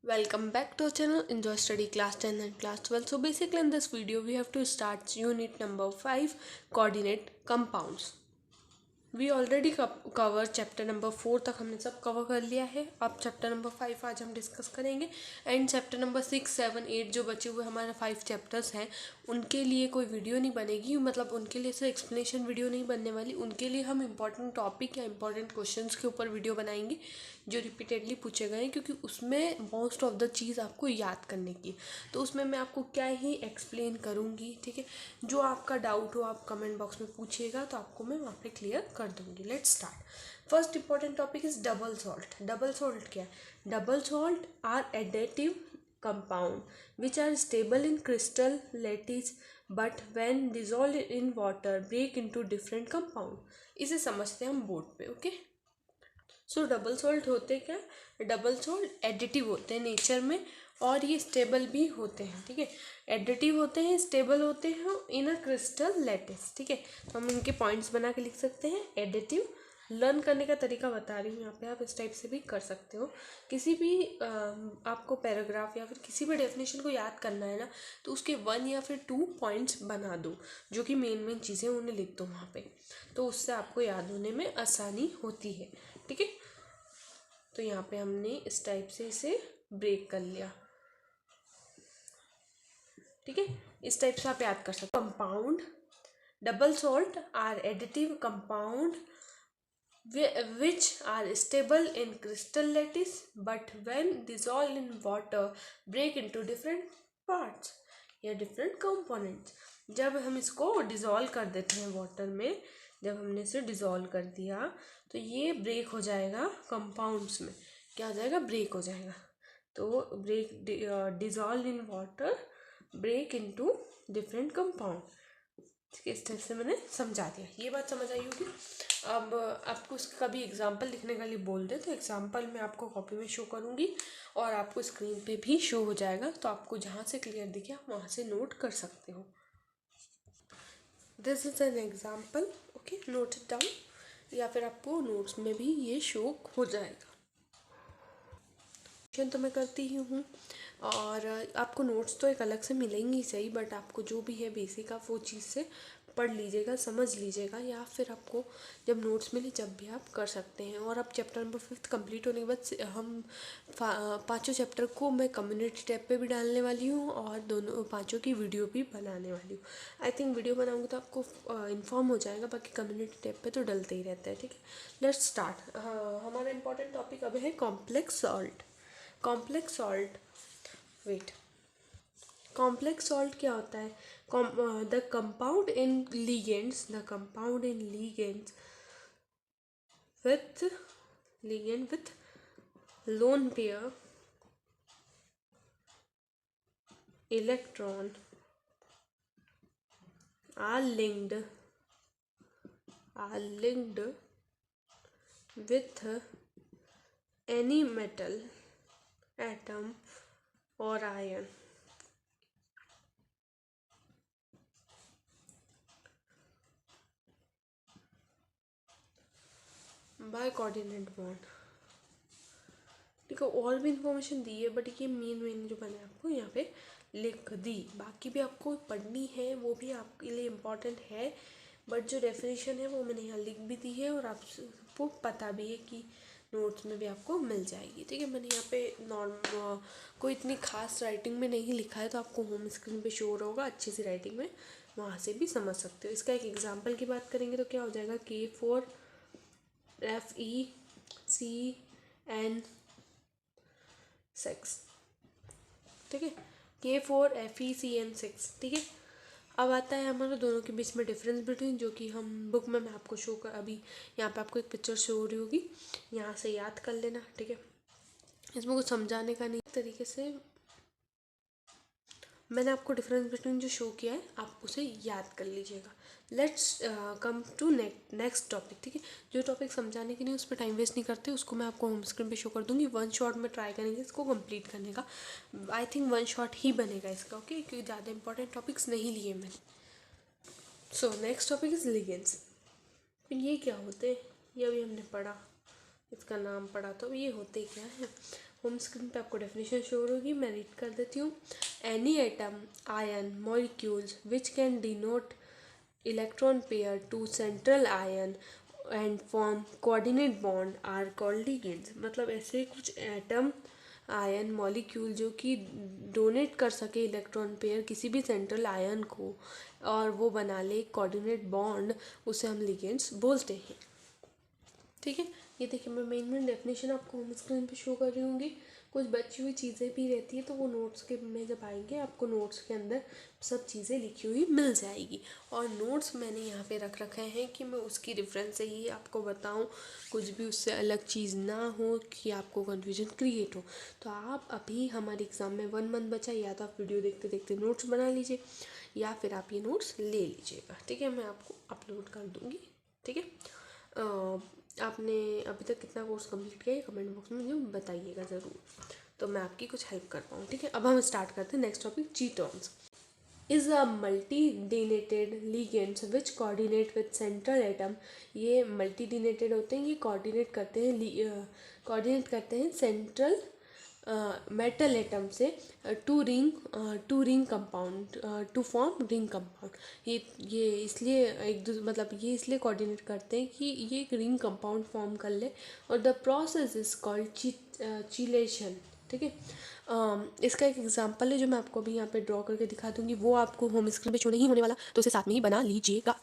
Welcome back to our channel Enjoy Study Class 10 and Class 12. So basically in this video we have to start unit number 5 coordinate compounds. We already cover chapter number 4 तक हमने सब cover कर लिया है. अब chapter number 5 आज हम discuss करेंगे एंड चैप्टर नंबर 6, 7, 8 जो बचे हुए हमारे 5 चैप्टर्स हैं उनके लिए कोई वीडियो नहीं बनेगी. मतलब उनके लिए सिर्फ एक्सप्लेनेशन वीडियो नहीं बनने वाली. उनके लिए हम इंपॉर्टेंट टॉपिक या इंपॉर्टेंट क्वेश्चंस के ऊपर वीडियो बनाएंगे जो रिपीटेडली पूछे गए हैं, क्योंकि उसमें मोस्ट ऑफ द चीज़ आपको याद करने की. तो उसमें मैं आपको क्या ही एक्सप्लेन करूँगी. ठीक है, जो आपका डाउट हो आप कमेंट बॉक्स में पूछिएगा तो आपको मैं वहाँ पे क्लियर कर दूँगी. Let's start. First important topic is double salt. Double salt क्या है? Double salt are additive compound which are stable in crystal lattice but when dissolve in water break into different compound. इसे समझते हैं हम board पे. Okay, सो double salt होते क्या? Double salt additive होते हैं नेचर में और ये स्टेबल भी होते हैं. ठीक है, एडिटिव होते हैं, स्टेबल होते हैं इन अ क्रिस्टल लैटिस. ठीक है, तो हम इनके पॉइंट्स बना के लिख सकते हैं. एडिटिव लर्न करने का तरीका बता रही हूँ यहाँ पे, आप इस टाइप से भी कर सकते हो. किसी भी आपको पैराग्राफ या फिर किसी भी डेफिनेशन को याद करना है ना, तो उसके 1 या फिर 2 पॉइंट्स बना दो जो कि मेन चीज़ें उन्हें लिख दो वहाँ पे, तो उससे आपको याद होने में आसानी होती है. ठीक है, तो यहाँ पे हमने इस टाइप से इसे ब्रेक कर लिया. ठीक है, इस टाइप से आप याद कर सकते हो. Compound double salt are additive compound which are stable in crystal lattice but when dissolved in water break into different parts या different components. जब हम इसको डिज़ोल्व कर देते हैं वाटर में, जब हमने इसे डिज़ोल्व कर दिया तो ये ब्रेक हो जाएगा कंपाउंड्स में. क्या हो जाएगा? ब्रेक हो जाएगा. तो break dissolve in water break into different compound. इस तरह से मैंने समझा दिया. ये बात समझ आई होगी. अब आपको उसका कभी एग्जाम्पल लिखने के लिए बोल दे तो एग्जाम्पल मैं आपको कॉपी में शो करूँगी और आपको स्क्रीन पे भी शो हो जाएगा, तो आपको जहाँ से क्लियर दिखे आप वहाँ से नोट कर सकते हो. This is an example. Okay, note it down, या फिर आपको नोट्स में भी ये शो हो जाएगा. तो मैं करती ही हूँ और आपको नोट्स तो एक अलग से मिलेंगी सही, बट आपको जो भी है बेसिक आप वो चीज़ से पढ़ लीजिएगा, समझ लीजिएगा, या फिर आपको जब नोट्स मिले जब भी आप कर सकते हैं. और अब चैप्टर नंबर 5 कंप्लीट होने के बाद हम पांचों चैप्टर को मैं कम्युनिटी टैब पे भी डालने वाली हूँ और दोनों पांचों की वीडियो भी बनाने वाली हूँ. आई थिंक वीडियो बनाऊँगी तो आपको इन्फॉर्म हो जाएगा, बाकी कम्युनिटी टैब पे तो डलते ही रहता है. ठीक है, लेट्स स्टार्ट. हमारा इंपॉर्टेंट टॉपिक अब है complex salt. Complex salt, wait, complex salt क्या होता है? The compound in ligands, the compound in ligands with ligand with lone pair electron are linked with any metal atom or ion by coordinate bond. ठीक है, और भी information दी है but ये main जो मैंने आपको यहाँ पे लिख दी. बाकी भी आपको पढ़नी है, वो भी आपके लिए इम्पॉर्टेंट है, बट जो डेफिनेशन है वो मैंने यहाँ लिख भी दी है और आपको पता भी है कि नोट्स में भी आपको मिल जाएगी. ठीक है, मैंने यहाँ पे नॉर्मल कोई इतनी खास राइटिंग में नहीं लिखा है, तो आपको होम स्क्रीन पे शो होगा अच्छी सी राइटिंग में, वहाँ से भी समझ सकते हो. इसका एक एग्जाम्पल की बात करेंगे तो क्या हो जाएगा? K4FeCN6. ठीक है, K4FeCN6. ठीक है, अब आता है हमारा दोनों के बीच में डिफरेंस बिटवीन, जो कि हम बुक में मैं आपको शो कर, अभी यहाँ पे आपको एक पिक्चर शो हो रही होगी, यहाँ से याद कर लेना. ठीक है, इसमें कुछ समझाने का नहीं तरीके से मैंने आपको डिफरेंस बिटवीन जो शो किया है आप उसे याद कर लीजिएगा. Let's come to next topic. ठीक है, जो टॉपिक समझाने के लिए उस पर टाइम वेस्ट नहीं करते उसको मैं आपको होम स्क्रीन पे शो कर दूँगी. 1 शॉट में ट्राई करेंगे इसको कंप्लीट करने का. आई थिंक 1 शॉट ही बनेगा इसका. ओके, क्योंकि ज़्यादा इंपॉर्टेंट टॉपिक्स नहीं लिए मैंने. So next topic is ligands. ये क्या होते हैं? ये अभी हमने पढ़ा, इसका नाम पढ़ा, तो ये होते क्या है? होम स्क्रीन पे आपको डेफिनेशन शो होगी, मैं रीड कर देती हूँ। Any atom, ion, molecules which can denote electron pair to central ion and form coordinate bond are called ligands. मतलब ऐसे कुछ एटम, आयन, मॉलिक्यूल जो कि डोनेट कर सके इलेक्ट्रॉन पेयर किसी भी सेंट्रल आयन को और वो बना ले कोऑर्डिनेट बॉन्ड, उसे हम लिगेंड्स बोलते हैं। ठीक है, ये देखिए मैं मेन डेफिनेशन आपको होम स्क्रीन पे शो कर रही हूँगी। कुछ बची हुई चीज़ें भी रहती है तो वो नोट्स के में जब आएंगे आपको नोट्स के अंदर सब चीज़ें लिखी हुई मिल जाएगी। और नोट्स मैंने यहाँ पे रख रखे हैं कि मैं उसकी रेफरेंस से ही आपको बताऊँ, कुछ भी उससे अलग चीज़ ना हो कि आपको कन्फ्यूजन क्रिएट हो। तो आप अभी हमारे एग्ज़ाम में 1 मंथ बचा, या तो आप वीडियो देखते देखते नोट्स बना लीजिए या फिर आप ये नोट्स ले लीजिएगा। ठीक है, मैं आपको अपलोड कर दूँगी। ठीक है, आपने अभी तक कितना कोर्स कंप्लीट किया है कमेंट बॉक्स में मुझे बताइएगा ज़रूर, तो मैं आपकी कुछ हेल्प कर पाऊँ। ठीक है, अब हम स्टार्ट करते हैं next topic, chelates is a multidentate ligands which coordinate with central atom. ये मल्टी डिनेटेड होते हैं, ये कोऑर्डिनेट करते हैं सेंट्रल मेटल एटम से to ring compound to form ring compound. ये इसलिए मतलब ये इसलिए कोऑर्डिनेट करते हैं कि ये एक रिंग कंपाउंड फॉर्म कर ले, और द प्रोसेस इज कॉल्ड चीलेशन। ठीक है, इसका एक एग्जांपल है जो मैं आपको अभी यहाँ पे ड्रॉ करके दिखा दूंगी, वो आपको होम स्क्रीन पे शो नहीं होने वाला, तो उसे साथ में ही बना लीजिएगा।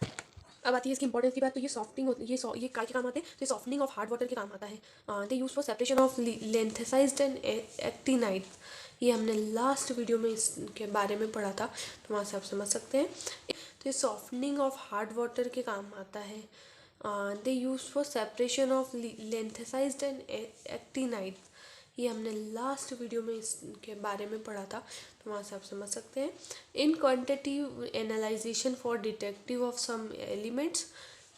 अब आती है इसकी इंपॉर्टेंस की बात, तो ये सॉफ्टिंग होती है, ये काय के काम आते हैं, तो ये सॉफ्टनिंग ऑफ हार्ड वाटर के काम आता है। They use for separation of lanthanides and actinide. ये हमने लास्ट वीडियो में इसके बारे में पढ़ा था, तो वहाँ से आप समझ सकते हैं। तो ये सॉफ्टनिंग ऑफ हार्ड वाटर के काम आता है। They use for separation of lanthanides and actinide. ये हमने लास्ट वीडियो में इसके बारे में पढ़ा था, तो वहाँ से आप समझ सकते हैं। In quantitative analysation for detective of some elements.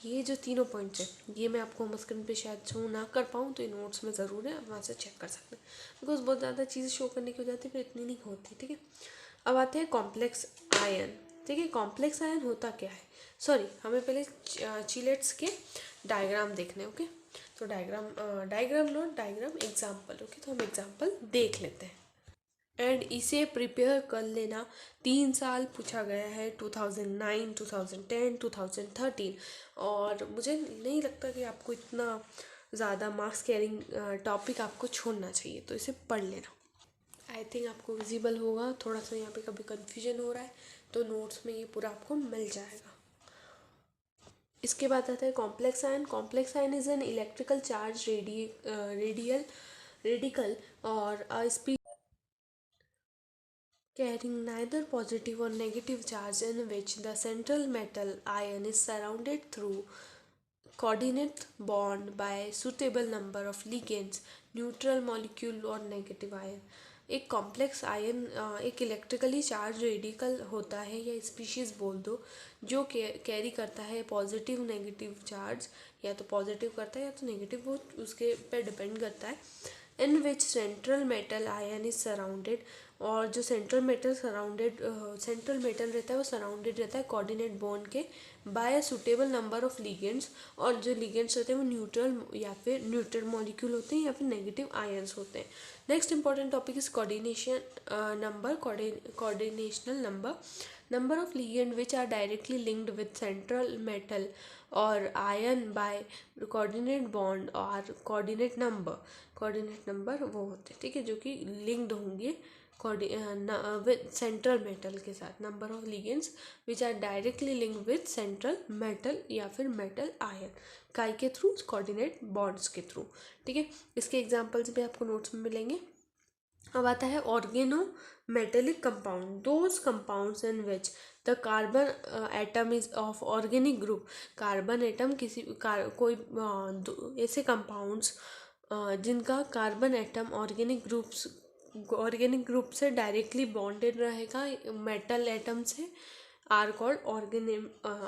ये जो तीनों पॉइंट्स हैं ये मैं आपको होम स्क्रीन पे शायद शो ना कर पाऊँ, तो ये नोट्स में ज़रूर है, आप वहाँ से चेक कर सकते हैं, बिकॉज बहुत ज़्यादा चीज़ें शो करने की हो जाती है फिर इतनी नहीं होती। ठीक है, अब आते हैं कॉम्प्लेक्स आयन। ठीक है, कॉम्प्लेक्स आयन होता क्या है, सॉरी हमें पहले चिलेट्स के डायग्राम देखने। ओके, तो diagram note diagram example. Okay, तो हम एग्जाम्पल देख लेते हैं एंड इसे प्रिपेयर कर लेना। 3 साल पूछा गया है, 2009, 2010, 2013, और मुझे नहीं लगता कि आपको इतना ज़्यादा मार्क्स कैरिंग टॉपिक आपको छोड़ना चाहिए, तो इसे पढ़ लेना। आई थिंक आपको विजिबल होगा, थोड़ा सा यहाँ पे कभी कन्फ्यूजन हो रहा है तो नोट्स में ये पूरा आपको मिल जाएगा। इसके बाद आता है complex ion. Complex ion is an electrical charge radical और carrying neither positive or negative charge, in which the central metal ion is surrounded through coordinate bond by suitable number of ligands, neutral molecule और negative ion। एक complex ion एक electrically charge radical होता है या species बोल दो, जो carry करता है पॉजिटिव नेगेटिव चार्ज, या तो पॉजिटिव करता है या तो नेगेटिव, वो उसके पे डिपेंड करता है। In which central metal ion is surrounded, और जो सेंट्रल मेटल रहता है वो सराउंडेड रहता है कोऑर्डिनेट बॉन्ड के bye suitable number of ligands, और जो लिगेंड्स होते हैं वो न्यूट्रल या फिर न्यूट्रल मॉलिक्यूल होते हैं या फिर नेगेटिव आयंस होते हैं। Next important topic is coordinational number of ligand which are directly linked with central metal और आयन बाय कोऑर्डिनेट बॉन्ड और कोऑर्डिनेट नंबर वो होते हैं। ठीक है, जो कि लिंक्ड होंगे विद सेंट्रल मेटल के साथ। Number of ligands which are directly link with central metal या फिर मेटल आयन, काय के थ्रू, कोऑर्डिनेट बॉन्ड्स के थ्रू। ठीक है, इसके एग्जांपल्स भी आपको नोट्स में मिलेंगे। अब आता है organometallic compound, those compounds in which the carbon atom is of organic group. Carbon atom कोई ऐसे कंपाउंड्स जिनका कार्बन एटम ऑर्गेनिक ग्रुप से डायरेक्टली बॉन्डेड रहेगा मेटल एटम से, आर कॉल्ड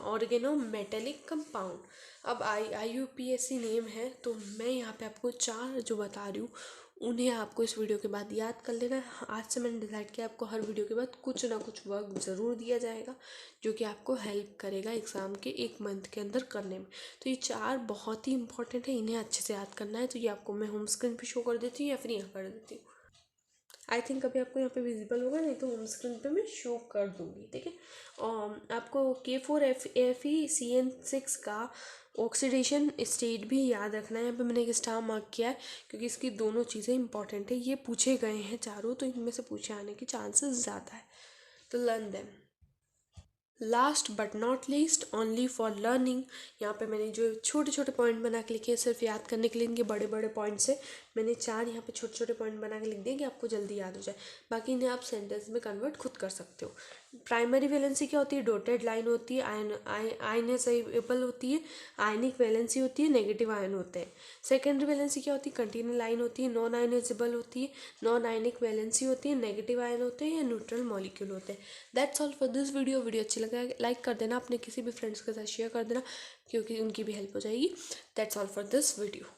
ऑर्गेनोमेटेलिक कंपाउंड। अब IUPAC नेम है, तो मैं यहाँ पे आपको 4 जो बता रही हूँ उन्हें आपको इस वीडियो के बाद याद कर लेना है। आज से मैंने डिसाइड किया आपको हर वीडियो के बाद कुछ ना कुछ वर्क ज़रूर दिया जाएगा जो कि आपको हेल्प करेगा एग्ज़ाम के 1 मंथ के अंदर करने में। तो ये 4 बहुत ही इंपॉर्टेंट है, इन्हें अच्छे से याद करना है। तो ये आपको मैं होम स्क्रीन पे शो कर देती हूँ या फिर यहाँ कर देती हूँ। आई थिंक अभी आपको यहाँ पे विजिबल होगा, नहीं तो होम स्क्रीन पे मैं शो कर दूँगी, ठीक है। आपको K4FeCN6 का ऑक्सीडेशन स्टेट भी याद रखना है। यहाँ पे मैंने एक स्टार मार्क किया है क्योंकि इसकी दोनों चीज़ें इंपॉर्टेंट है। ये पूछे गए हैं चारों, तो इनमें से पूछे आने के चांसेस ज़्यादा है, तो learn them. Last but not least, only for learning. यहाँ पे मैंने जो छोटे छोटे पॉइंट बना के लिखे हैं सिर्फ याद करने के लिए, इनके बड़े बड़े पॉइंट से मैंने 4 यहाँ पे छोटे छोटे पॉइंट बना के लिख दिए कि आपको जल्दी याद हो जाए। बाकी इन्हें आप सेंटेंस में कन्वर्ट खुद कर सकते हो। प्राइमरी वैलेंसी क्या होती है? डॉटेड लाइन होती है, आयनाइजेबल होती है, आयनिक वैलेंसी होती है, नेगेटिव आयन होते हैं। सेकेंडरी वैलेंसी क्या होती है? कंटिन्यू लाइन होती है, नॉन आयनाइजेबल होती है, नॉन आयनिक वैलेंसी होती है, नेगेटिव आयन होते हैं या न्यूट्रल मॉलिक्यूल होते हैं। That's all for this video. Video अच्छी लगा लाइक कर देना, अपने किसी भी फ्रेंड्स के साथ शेयर कर देना क्योंकि उनकी भी हेल्प हो जाएगी। That's all for this video.